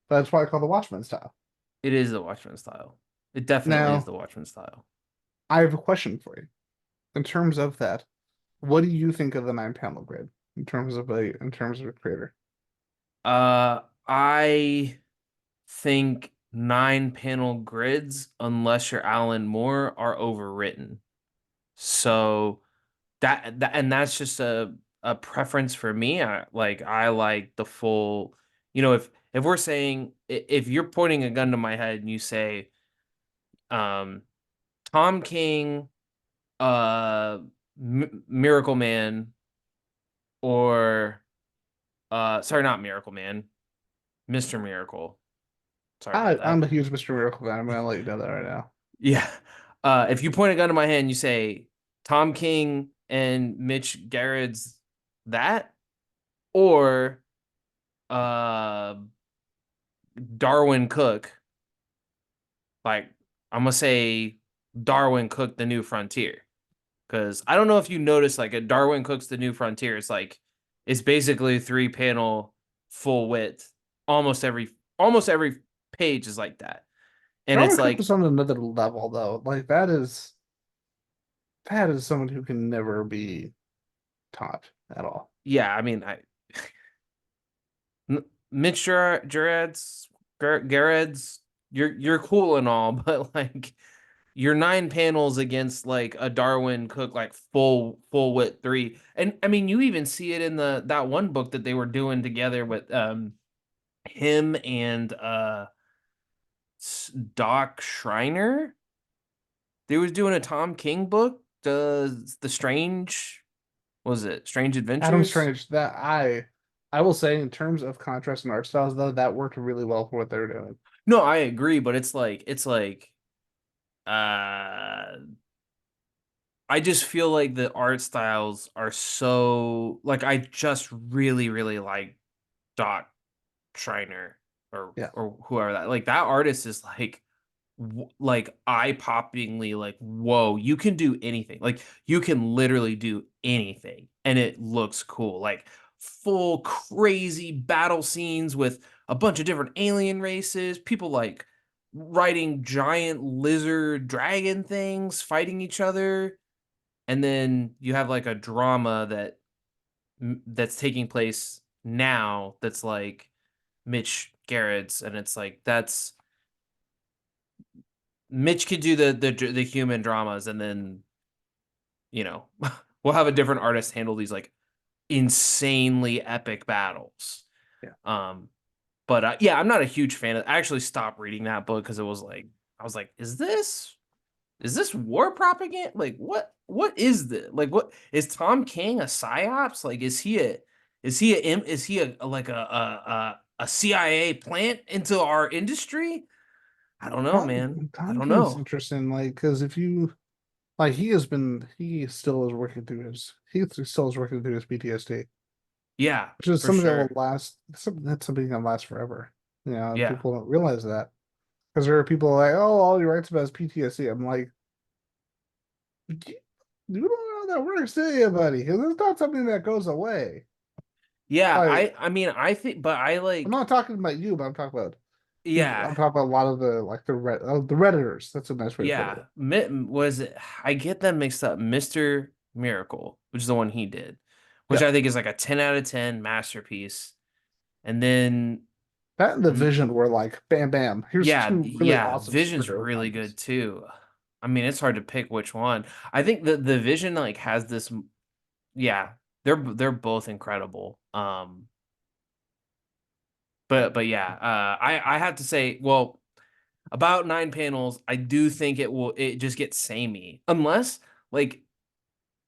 but that's why I call the Watchmen style. it is the Watchmen style. It definitely is Now the Watchmen style. I have a question for you in terms of that. What do you think of the 9 panel grid in terms of a creator? I think 9 panel grids, unless you're Alan Moore, are overwritten. So and that's just a preference for me. I like the full, if we're saying if you're pointing a gun to my head and you say um Tom King, Miracle Man, or sorry, not Miracle Man, Mr. Miracle. Sorry about I'm that. a huge Mr. Miracle fan. I'm gonna let you know that right now. Yeah. If you point a gun to my head and you say Tom King and Mitch Garrett's that, or uh Darwin Cook, like I'm gonna say Darwin Cook the New Frontier. Because I don't know if you noticed, like a Darwin Cook's The New Frontier, it's basically 3 panel full width. Almost every page is like that. And it's Darwin Cook like, was on another level though. Like that is someone who can never be taught at all. yeah, I mean, Mitch Garrett's, you're cool and all, but like your 9 panels against like a Darwin Cook like full width three. And I mean you even see it in the that one book that they were doing together with him and Doc Schreiner. They was doing a Tom King book, the Strange, was it Strange Adam Adventures? Strange, I will say in terms of contrast and art styles though, that worked really well for what they were doing. No, I agree, but it's like uh I just feel like the art styles are so like I just really like Dot Schreiner Yeah. or whoever that like that artist is like like eye-poppingly like whoa, you can do anything. Like you can literally do anything and it looks cool. Like full crazy battle scenes with a bunch of different alien races, people like riding giant lizard dragon things fighting each other, and then you have like a drama that's taking place now that's like Mitch Garrett's, and it's like that's Mitch could do the human dramas, and then you know we'll have a different artist handle these like insanely epic battles. Yeah. Um, but yeah, I'm not a huge fan of. I actually stopped reading that book because it was like I was like, is this war propaganda? Like what is this? Like what is Tom King a psyops? Like is he a like a CIA plant into our industry? I don't know, man. I Tom don't King's know. interesting, like, because if you like, he still is working through he still is working through his PTSD, Yeah, which is for something that will sure. last. That's something that lasts forever. You know, Yeah. people don't realize that because there are people like, oh, all he writes about is PTSD. I'm like, you don't know how that works, do you, buddy? Because it's not something that goes away. Yeah, Like, I mean I think but I I'm like not talking about you, but I'm talking about people. yeah. I'm talking about a lot of the like the redditors. That's a nice way to put Yeah. it. Was it I get them mixed up. Mr. Miracle, which is the one he did, which Yeah, I think is like a 10 out of 10 masterpiece. And then that and the Vision were like, bam, bam. Here's two really yeah, awesome Vision's superhero really comics. good too. I mean, it's hard to pick which one. I think the Vision like has this yeah, they're both incredible. But yeah, I have to say, well, about 9 panels, I do think it just gets samey. Unless like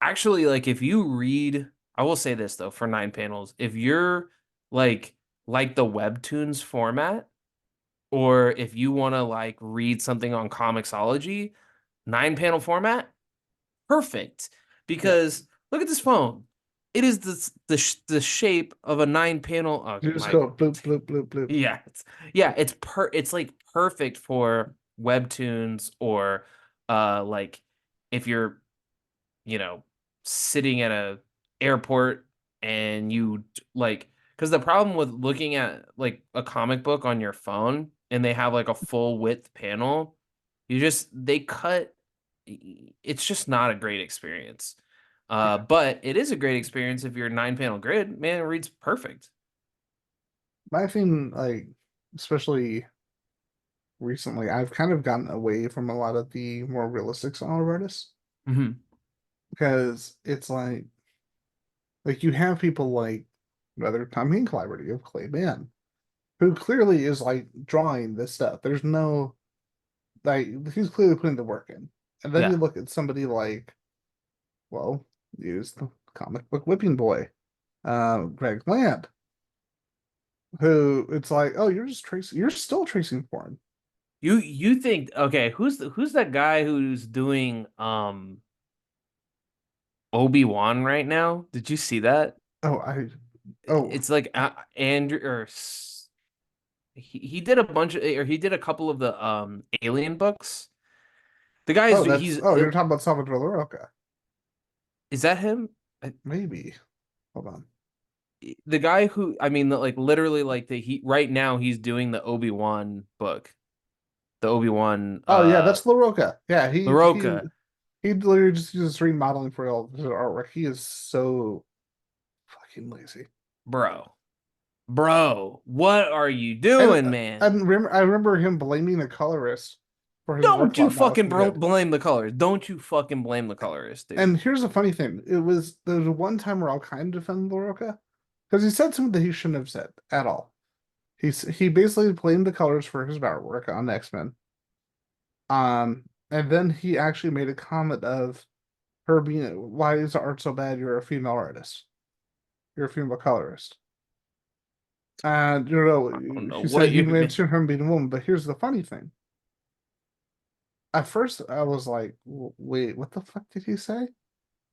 actually like if you read I will say this though for 9 panels, if you're like the webtoons format, or if you want to like read something on Comixology, 9 panel format, perfect. Yeah, Because look at this phone. It is the shape of a 9 panel. Oh you just my, go bloop bloop bloop bloop. yeah, it's like perfect for webtoons or like if you're you know sitting at a airport and you like because the problem with looking at like a comic book on your phone and they have like a full width panel, you just they cut it's just not a great experience. Yeah, But it is a great experience if you're 9 panel grid, man, it reads perfect. my thing, like, especially recently, I've kind of gotten away from a lot of the more realistic style of artists Hmm. because it's like you have people like rather Tom Hanks collaborative of Clay Mann, who clearly is like drawing this stuff. There's no like he's clearly putting the work in. And then you Yeah. look at somebody like, well, use the comic book whipping boy, Greg Land, who it's like, oh, you're still tracing porn. You think okay, who's that guy who's doing Obi-Wan right now? Did you see that? Oh, oh, It's like Andrew or he did a bunch of or he did a couple of the Alien books. The guy's you're talking about Salvador LaRocca. is that him? Maybe. Hold on. The guy who I mean like literally like the he right now he's doing the Obi-Wan book. The Obi-Wan Oh yeah, that's LaRocca. Yeah, LaRocca. he literally just uses remodeling for all his artwork. He is so fucking lazy. Bro. Bro, what are you And doing, man? I remember him blaming the colorist for his work Don't you not fucking looking good. blame the colors. Don't you fucking blame the colorist, dude. And here's the funny thing: there was one time where I'll kind of defend LaRocca because he said something that he shouldn't have said at all. He basically blamed the colors for his artwork on X-Men. And then he actually made a comment of her being, why is the art so bad? You're a female artist. You're a female colorist. And I don't know he said what he you mentioned her being a woman, but here's the funny thing. at first I was like, Wait, what the fuck did he say?"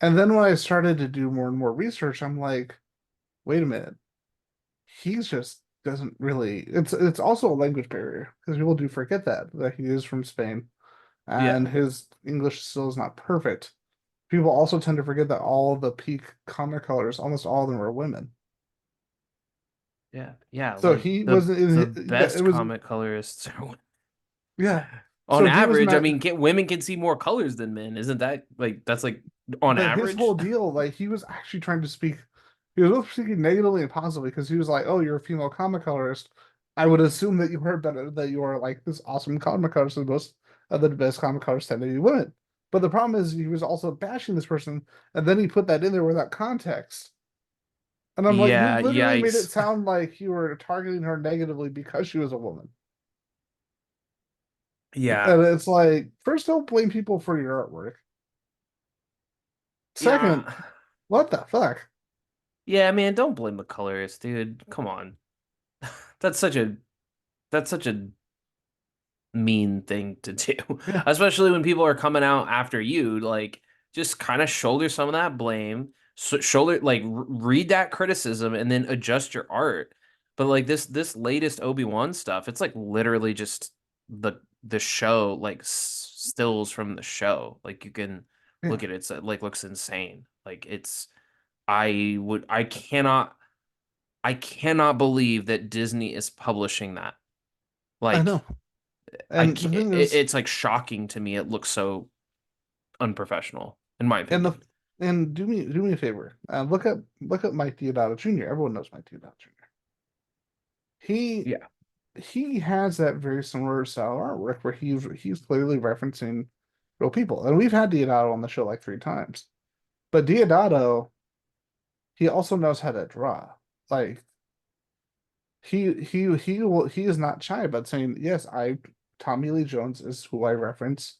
And then when I started to do more and more research, I'm like, "Wait a minute, he's just doesn't really." It's also a language barrier because people do forget that he is from Spain and Yeah. his English still is not perfect. People also tend to forget that all of the peak comic colors, almost all of them, are women. Yeah. Yeah. So Like he wasn't the in it best was comic colorists are yeah. on So he was average. I not, mean, women can see more colors than men. Isn't that like that's like on but his average? whole deal, like he was actually trying to speak, he was both speaking negatively and positively because he was like, "Oh, you're a female comic colorist. I would assume that you are better, that you are like this awesome comic colorist, and most of the best comic colorists tend to be women." But the problem is he was also bashing this person, and then he put that in there without context. And I'm like, you Yeah. literally made it Yikes. sound like you were targeting her negatively because she was a woman. Yeah. And it's like, first, don't blame people for your artwork. Yeah. Second, what the fuck? Yeah, man, don't blame the colorist, dude. Come on. That's such a that's such a mean thing to do. Yeah, Especially when people are coming out after you, like just kind of shoulder some of that blame, shoulder like read that criticism and then adjust your art. But like this latest Obi-Wan stuff, it's like literally just the show like stills from the show. Like you can yeah, look at it, it's like looks insane. Like it's I cannot believe that Disney is publishing that. I Like know. And the thing is, it's like shocking to me. It looks so unprofessional, in my and the opinion. and do me a favor. Look at Mike Diodato Jr. Everyone knows Mike Diodato Jr. He Yeah. he has that very similar style of artwork where he's clearly referencing real people. And we've had Diodato on the show like 3 times. But Diodato, he also knows how to draw. Like he is not shy about saying, yes, I Tommy Lee Jones is who I reference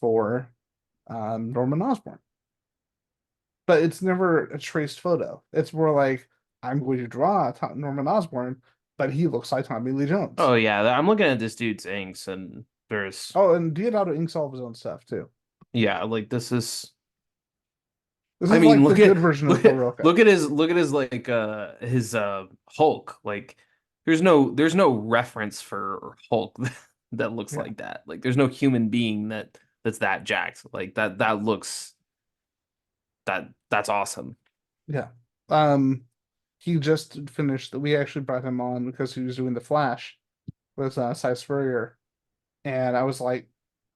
for Norman Osborn. But it's never a traced photo. It's more like I'm going to draw Norman Osborn, but he looks like Tommy Lee Jones. Oh yeah, I'm looking at this dude's inks, and there's Oh, and Diodato inks all of his own stuff too. yeah, like this is. This I is mean, like the good version of Loroca. look at his like his Hulk. Like there's no reference for Hulk that looks Yeah, like that. Like there's no human being that's that jacked. Like that looks that's awesome. yeah. Um, he just finished. We actually brought him on because he was doing the Flash with Cy Spurrier, and I was like,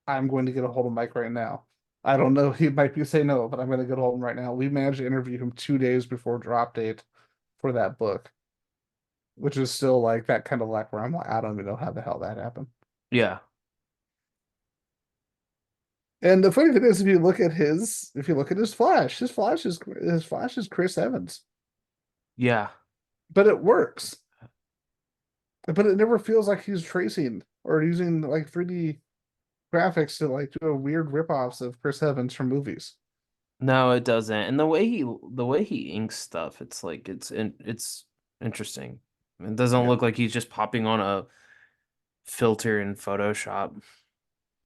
I'm going to get a hold of Mike right now. I don't know. He might be say no, but I'm going to get a hold of him right now. We managed to interview him 2 days before drop date for that book, which is still like that kind of luck where I'm like, I don't even know how the hell that happened. Yeah. And the funny thing is, if you look at his Flash, his Flash is Chris Evans, Yeah. but it works. But it never feels like he's tracing or using like 3D graphics to like do a weird ripoffs of Chris Evans from movies. No, it doesn't. And the way he inks stuff, it's like it's interesting. It doesn't Yeah, look like he's just popping on a filter in Photoshop.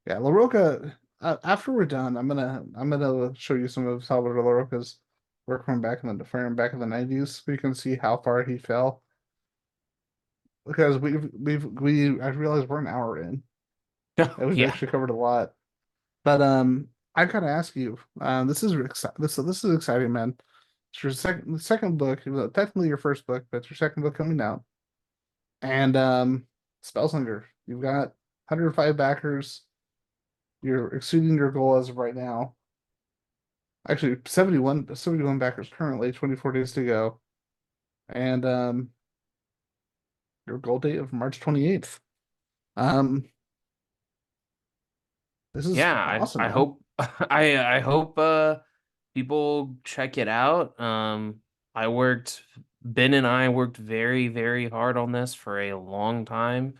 yeah. LaRocca. After we're done, I'm gonna show you some of Salvador LaRocca's work from back in the '90s, so you can see how far he fell. Because I realized we're an hour in, and we've Yeah. actually covered a lot. But I gotta ask you, this is exciting, man. It's your second book, well, technically your first book, but it's your second book coming out. And Spellslinger, you've got 105 backers. You're exceeding your goal as of right now. Actually, 71 backers currently, 24 days to go. And your goal date of March 28th. Um, this is Yeah, awesome, I man. hope I hope people check it out. I worked Ben and I worked very, very hard on this for a long time.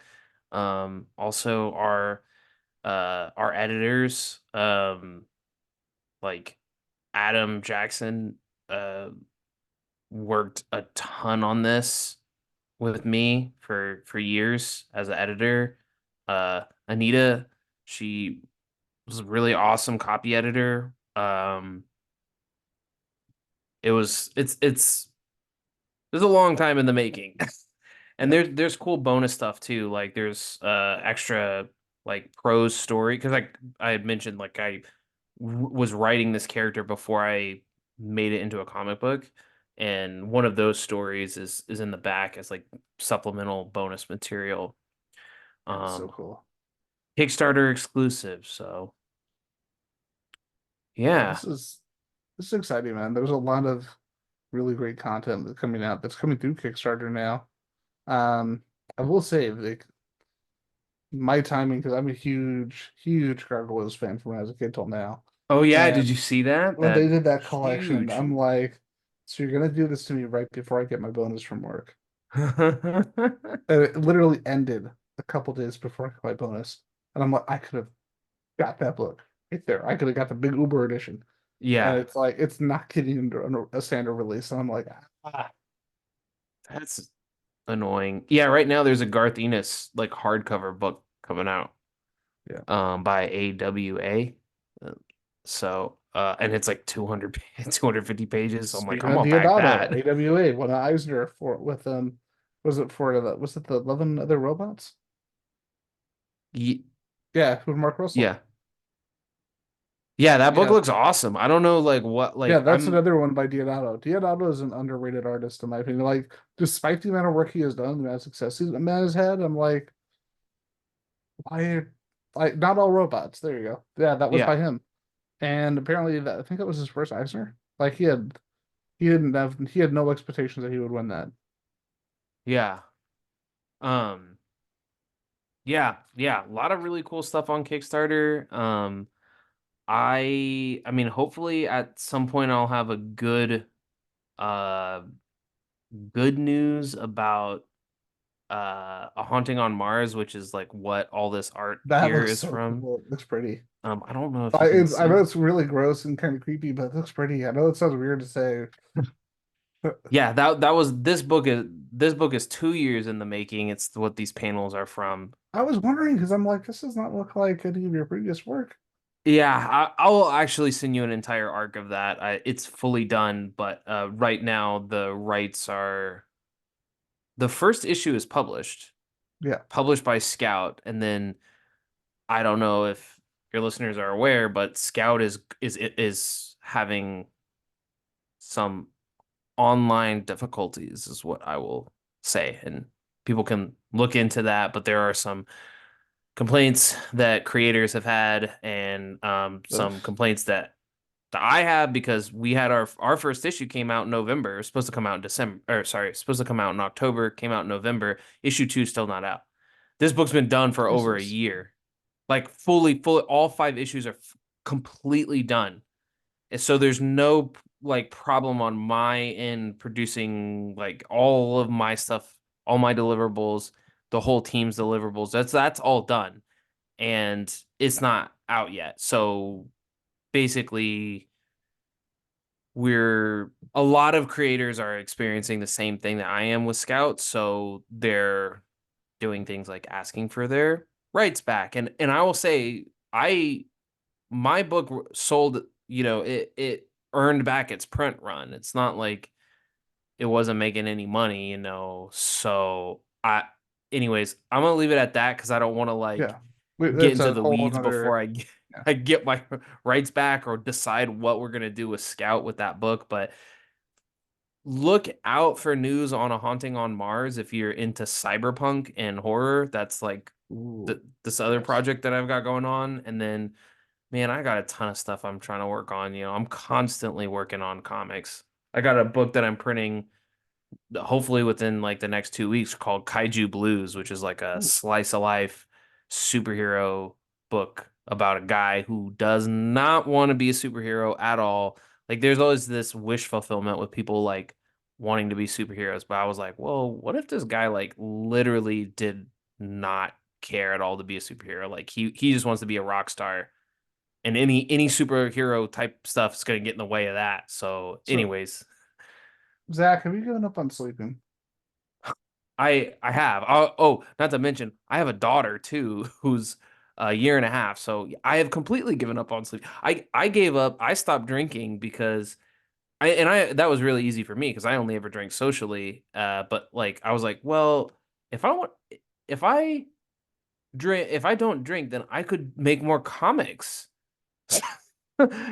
Also our editors, like Adam Jackson, worked a ton on this with me for years as an editor. Anita, she was a really awesome copy editor. It's a long time in the making. And Yep. there's cool bonus stuff too. Like there's extra like prose story because I had mentioned like was writing this character before I made it into a comic book, and one of those stories is in the back as like supplemental bonus material. That's so Um, cool. Kickstarter exclusive. So Yeah, yeah. this is exciting, man. There's a lot of really great content that's coming out that's coming through Kickstarter now. I will say, like, my timing, because I'm a huge Gargoyles fan from when I was a kid till now. Oh yeah, did And you see that? when they That did that collection, huge. I'm like, so you're gonna do this to me right before I get my bonus from work. And it literally ended a couple days before I got my bonus. And I'm like, I could have got that book right there. I could have got the big Uber edition. And Yeah, it's like it's not getting into a standard release. And I'm like, ah, that's annoying. Yeah, right now there's a Garth Ennis like hardcover book coming out yeah. by AWA. Uh, So and it's like 200 250 pages. So I'm like, Speaking I'm of gonna pack Diodato, that. AWA won an Eisner for with was it for was it the 11 Other Robots? Ye- Yeah, with Mark Russell. Yeah. Yeah, that book Yeah, looks awesome. I don't know like what yeah, like that's another one by Diodato. Diodato is an underrated artist in my opinion. Like, despite the amount of work he has done, the amount of success he's man has had, I'm like, why? Like, not all robots. There you go. Yeah, that was by yeah. him. And apparently, that I think that was his first Eisner. Like, he had no expectations that he would win that. Yeah. Um yeah, a lot of really cool stuff on Kickstarter. I mean hopefully at some point I'll have a uh good news about A Haunting on Mars, which is like what all this art That here looks is so from. cool. It looks pretty. I don't know if you can I know see. it's really gross and kind of creepy, but it looks pretty. I know it sounds weird to say. Yeah, that was this book is 2 years in the making. It's what these panels are from. I was wondering because I'm like, this does not look like any of your previous work. Yeah, I'll actually send you an entire arc of that. It's fully done, but right now the first issue is Yeah, published by Scout, and then I don't know if your listeners are aware, but Scout is having some online difficulties, is what I will say, and people can look into that. But there are some complaints that creators have had, and ugh, some complaints that I have because we had our first issue came out in November. It was supposed to come out in December, or sorry, supposed to come out in October. Came out in November. Issue two still not out. This book's been done for over a Jesus. year, like fully. All five issues are completely done, and so there's no like problem on my end producing like all of my stuff, all my deliverables, the whole team's deliverables. That's all done, and it's not out yet. So basically we're a lot of creators are experiencing the same thing that I am with Scout, so they're doing things like asking for their rights back. And I will say I my book sold, it earned back its print run. It's not like it wasn't making any money. So I anyways, I'm gonna leave it at that because I don't want to like Yeah, get that's into a the whole weeds before another. Yeah. I get my rights back or decide what we're gonna do with Scout with that book. But look out for news on A Haunting on Mars if you're into cyberpunk and horror. That's like Ooh, this other yes. project that I've got going on. And then, man, I got a ton of stuff I'm trying to work on. I'm constantly working on comics. I got a book that I'm printing hopefully within like the next 2 weeks called Kaiju Blues, which is like a Ooh, slice of life superhero book about a guy who does not want to be a superhero at all. Like there's always this wish fulfillment with people like wanting to be superheroes, but I was like, well, what if this guy like literally did not care at all to be a superhero? Like he just wants to be a rock star. And any superhero type stuff is gonna get in the way of that. So, so anyways, Zach, have you given up on sleeping? I have. Not to mention, I have a daughter too, who's a year and a half. So I have completely given up on sleep. I gave up. I stopped drinking because I that was really easy for me because I only ever drank socially. But like I was like, well, if I want if I if I don't drink, then I could make more comics.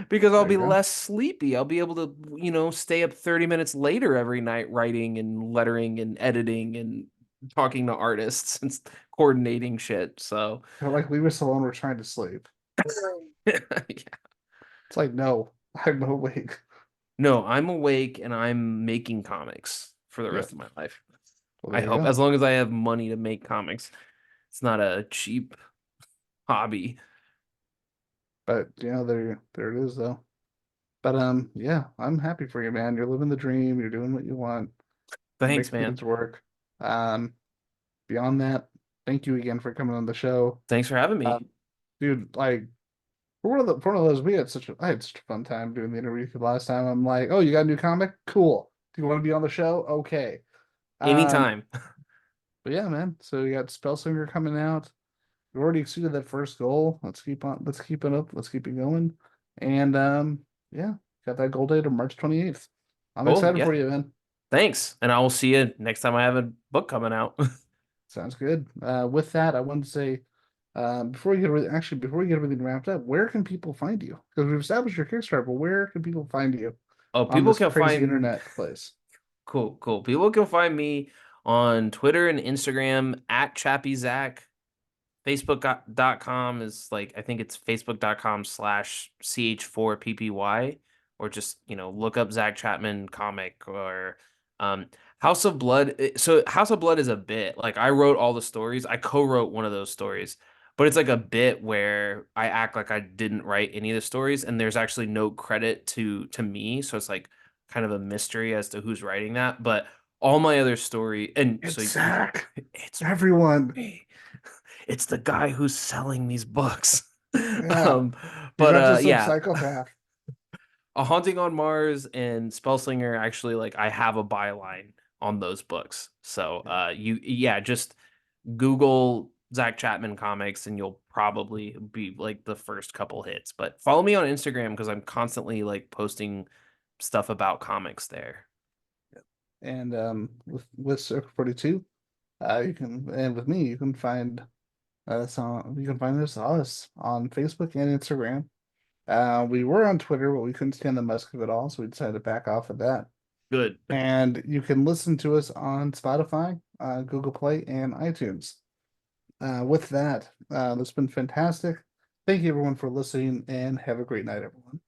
Because I'll There be you go. less sleepy. I'll be able to, stay up 30 minutes later every night writing and lettering and editing and talking to artists and coordinating shit. So, They're like, leave us alone. We're trying to sleep. yeah. It's like, no, I'm awake. No, I'm awake and I'm making comics for the rest Yep. of my life. Well, I there you hope, go. as long as I have money to make comics. It's not a cheap hobby. But there it is though. But yeah, I'm happy for you, man. You're living the dream. You're doing what you want. You're Thanks, making man. things work. Um, Beyond that, thank you again for coming on the show. Thanks for having me. Dude, like for one of those, I had such a fun time doing the interview with you last time. I'm like, oh, you got a new comic? Cool. Do you want to be on the show? Okay. Um, Anytime. but yeah, man. So you got Spellslinger coming out. We already exceeded that first goal. Let's keep it up. Let's keep it going. And yeah, got that goal date of March 28th. I'm Cool. excited Yeah. for you, man. Thanks. And I will see you next time I have a book coming out. Sounds good. With that, I wanted to say, before we get everything wrapped up, where can people find you? Because we've established your Kickstarter, but where can people find you Oh, on people this can crazy find internet place? cool, cool. People can find me on Twitter and Instagram at Chappy Zach. Facebook.com is like, I think it's facebook.com/ch4ppy, or just, look up Zach Chapman comic or um, House of Blood. So House of Blood is a bit like I wrote all the stories. I co-wrote one of those stories, but it's like a bit where I act like I didn't write any of the stories and there's actually no credit to me. So it's like kind of a mystery as to who's writing that. But all my other story, and so It's you, Zach. it's Everyone. me. It's the guy who's selling these books. Yeah. um, You're but not just some yeah, psychopath. A Haunting on Mars and Spellslinger actually like I have a byline on those books. So Yeah. just Google Zach Chapman comics and you'll probably be like the first couple hits. But follow me on Instagram because I'm constantly like posting stuff about comics there. And with Circle 42, and with me, you can find us on Facebook and Instagram. We were on Twitter, but we couldn't stand the musk of it all, so we decided to back off of that. Good. And you can listen to us on Spotify, Google Play, and iTunes. With that, it's been fantastic. Thank you everyone for listening, and have a great night, everyone.